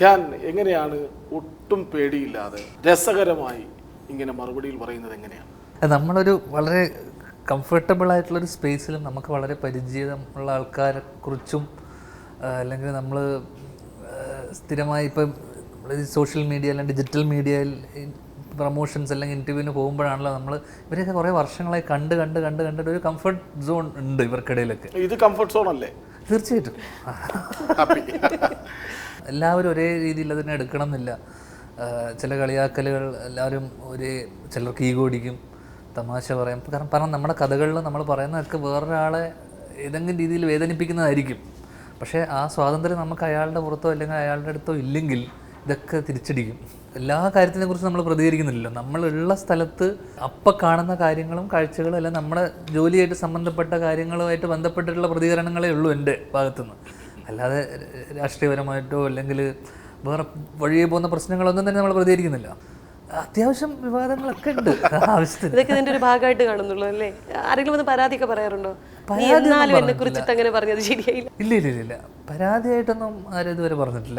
ധ്യാൻ എങ്ങനെയാണ് ഒട്ടും പേടിയില്ലാതെ രസകരമായി ഇങ്ങനെ മറുപടിയിൽ പറയുന്നത് എങ്ങനെയാണ്? നമ്മളൊരു വളരെ കംഫർട്ടബിൾ ആയിട്ടുള്ളൊരു സ്പേസിലും നമുക്ക് വളരെ പരിചയമുള്ള ആൾക്കാരെ കുറിച്ചും അല്ലെങ്കിൽ നമ്മൾ സ്ഥിരമായി ഇപ്പം സോഷ്യൽ മീഡിയ അല്ലെങ്കിൽ ഡിജിറ്റൽ മീഡിയയിൽ പ്രൊമോഷൻസ് അല്ലെങ്കിൽ ഇൻ്റർവ്യൂവിന് പോകുമ്പോഴാണല്ലോ നമ്മൾ ഇവരെയൊക്കെ കുറേ വർഷങ്ങളായി കണ്ടിട്ട് ഒരു കംഫർട്ട് സോൺ ഉണ്ട് ഇവർക്കിടയിലൊക്കെ. ഇത് കംഫർട്ട് സോൺ അല്ലേ? തീർച്ചയായിട്ടും. എല്ലാവരും ഒരേ രീതിയിൽ അതിനെ എടുക്കണം എന്നില്ല. ചില കളിയാക്കലുകൾ എല്ലാവരും ചിലർക്ക് ഈഗോ അടിക്കും, തമാശ പറയാം. കാരണം നമ്മുടെ കഥകളിൽ നമ്മൾ പറയുന്നതൊക്കെ വേറൊരാളെ ഏതെങ്കിലും രീതിയിൽ വേദനിപ്പിക്കുന്നതായിരിക്കും. പക്ഷേ ആ സ്വാതന്ത്ര്യം നമുക്ക് അയാളുടെ പുറത്തോ അല്ലെങ്കിൽ അയാളുടെ അടുത്തോ ഇല്ലെങ്കിൽ ഇതൊക്കെ തിരിച്ചടിക്കും. എല്ലാ കാര്യത്തിനെ കുറിച്ച് നമ്മൾ പ്രതികരിക്കുന്നില്ലല്ലോ. നമ്മളുള്ള സ്ഥലത്ത് അപ്പം കാണുന്ന കാര്യങ്ങളും കാഴ്ചകളും എല്ലാം നമ്മുടെ ജോലിയായിട്ട് സംബന്ധപ്പെട്ട കാര്യങ്ങളുമായിട്ട് ബന്ധപ്പെട്ടിട്ടുള്ള പ്രതികരണങ്ങളേ ഉള്ളൂ എൻ്റെ ഭാഗത്തുനിന്ന്. അല്ലാതെ രാഷ്ട്രീയപരമായിട്ടോ അല്ലെങ്കിൽ വേറെ വഴിയെ പോകുന്ന പ്രശ്നങ്ങളൊന്നും തന്നെ നമ്മൾ പ്രതികരിക്കുന്നില്ല. അത്യാവശ്യം വിവാദങ്ങളൊക്കെ ഉണ്ട് ആവശ്യത്തിന്. ഇതൊക്കെ ഇതിന്റെ ഒരു ഭാഗമായിട്ട് കാണുന്നുള്ളൂ അല്ലേ? ആരെങ്കിലും ഒന്ന് പരാതിയൊക്കെ പറയാറുണ്ടോ? എന്നെ കുറിച്ചിട്ട് അങ്ങനെ പറഞ്ഞത് ശരിയായില്ല. ഇല്ല, പരാതിയായിട്ടൊന്നും ആരും ഇതുവരെ പറഞ്ഞിട്ടില്ല.